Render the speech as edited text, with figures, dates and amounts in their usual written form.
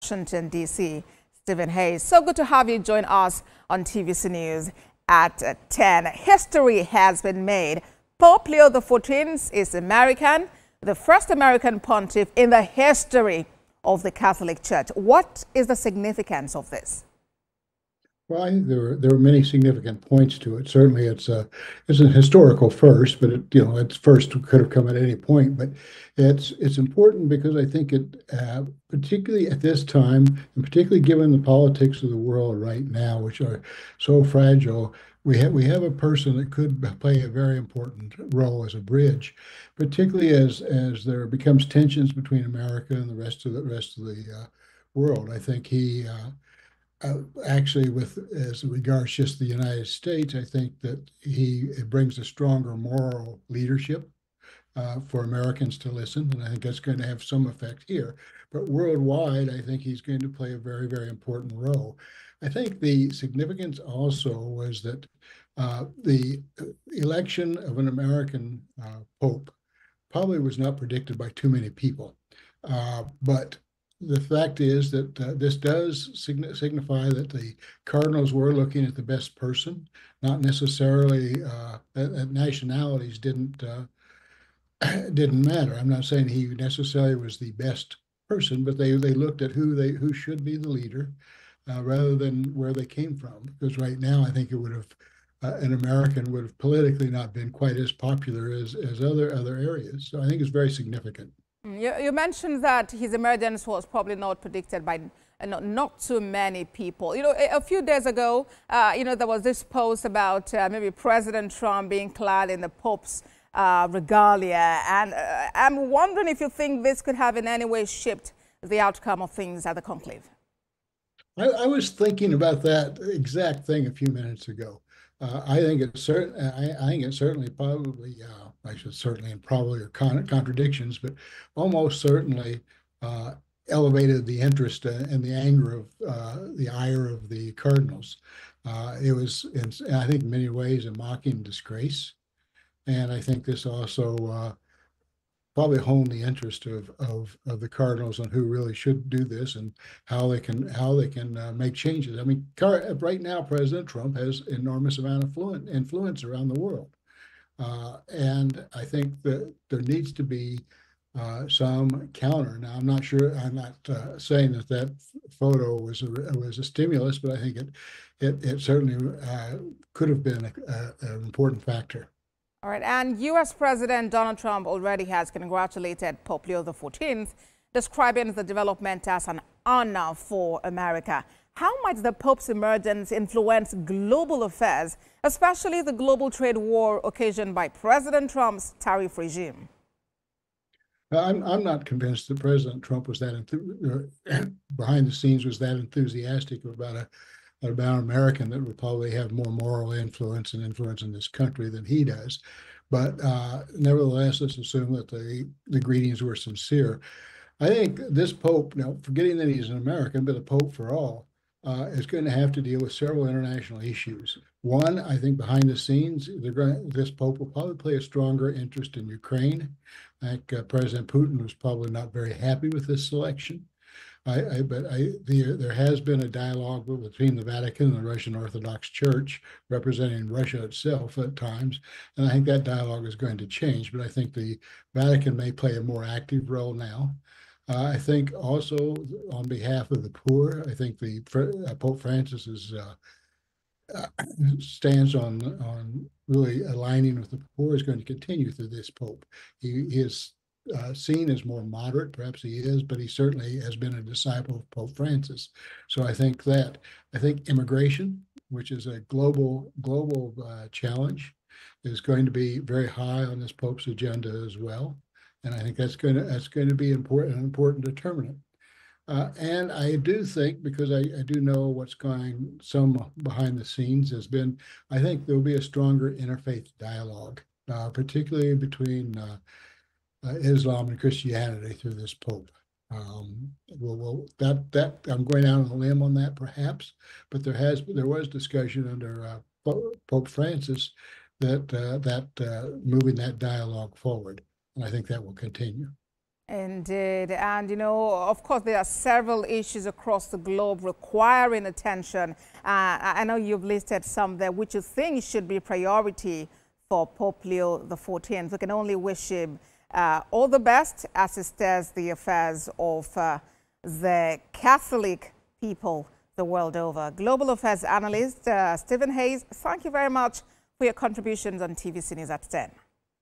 Washington, D.C., Stephen Hayes. So good to have you join us on TVC News at 10. History has been made. Pope Leo XIV is American, the first American pontiff in the history of the Catholic Church. What is the significance of this? Well, I think there were many significant points to it. Certainly, it's a historical first, but its first could have come at any point. But it's important because I think it, particularly at this time, and particularly given the politics of the world right now, which are so fragile, we have a person that could play a very important role as a bridge, particularly as there becomes tensions between America and the rest of the world. I think he. Actually, as regards just the United States, I think that it brings a stronger moral leadership for Americans to listen, and I think that's going to have some effect here. But worldwide, I think he's going to play a very, very important role. I think the significance also was that the election of an American pope probably was not predicted by too many people, but the fact is that this does signify that the cardinals were looking at the best person, not necessarily that nationalities didn't matter. I'm not saying he necessarily was the best person, but they looked at who should be the leader rather than where they came from. Because right now, I think it would have an American would have politically not been quite as popular as other areas. So I think it's very significant. You mentioned that his emergence was probably not predicted by not too many people. A few days ago, there was this post about maybe President Trump being clad in the Pope's regalia. And I'm wondering if you think this could have in any way shaped the outcome of things at the conclave. I was thinking about that exact thing a few minutes ago. I think it's certain. I think it certainly probably. I should certainly and probably are contradictions, but almost certainly elevated the interest and the anger of the ire of the cardinals. It was, I think, in many ways, a mocking disgrace, and I think this also probably honed the interest of the cardinals on who really should do this and how they can make changes. I mean, right now, President Trump has enormous amount of influence around the world. And I think that there needs to be some counter. Now, I'm not sure. I'm not saying that photo was a stimulus, but I think it certainly could have been an important factor. All right, and U.S. President Donald Trump already has congratulated Pope Leo XIV, describing the development as an honor for America. How might the Pope's emergence influence global affairs, especially the global trade war occasioned by President Trump's tariff regime? I'm not convinced that President Trump was that behind the scenes was that enthusiastic about an American that would probably have more moral influence in this country than he does. But nevertheless, let's assume that the greetings were sincere. I think this Pope, now forgetting that he's an American, but a Pope for all, is going to have to deal with several international issues. One, I think behind the scenes, this Pope will probably play a stronger interest in Ukraine. I think President Putin was probably not very happy with this selection. There has been a dialogue between the Vatican and the Russian Orthodox Church, representing Russia itself at times, and I think that dialogue is going to change. But I think the Vatican may play a more active role now. I think also on behalf of the poor, I think the Pope Francis stance on really aligning with the poor is going to continue through this Pope. He is seen as more moderate, perhaps he is, but he certainly has been a disciple of Pope Francis. So I think immigration, which is a global challenge, is going to be very high on this Pope's agenda as well. And I think that's going to be an important determinant. And I do think, because I do know what's going some behind the scenes, I think there'll be a stronger interfaith dialogue, particularly between Islam and Christianity through this Pope. I'm going out on a limb on that, perhaps, but there was discussion under Pope Francis that moving that dialogue forward. And I think that will continue. Indeed. And, you know, of course, there are several issues across the globe requiring attention. I know you've listed some there which you think should be priority for Pope Leo XIV. We can only wish him all the best as he steers the affairs of the Catholic people the world over. Global Affairs analyst Stephen Hayes, thank you very much for your contributions on TVC News at 10.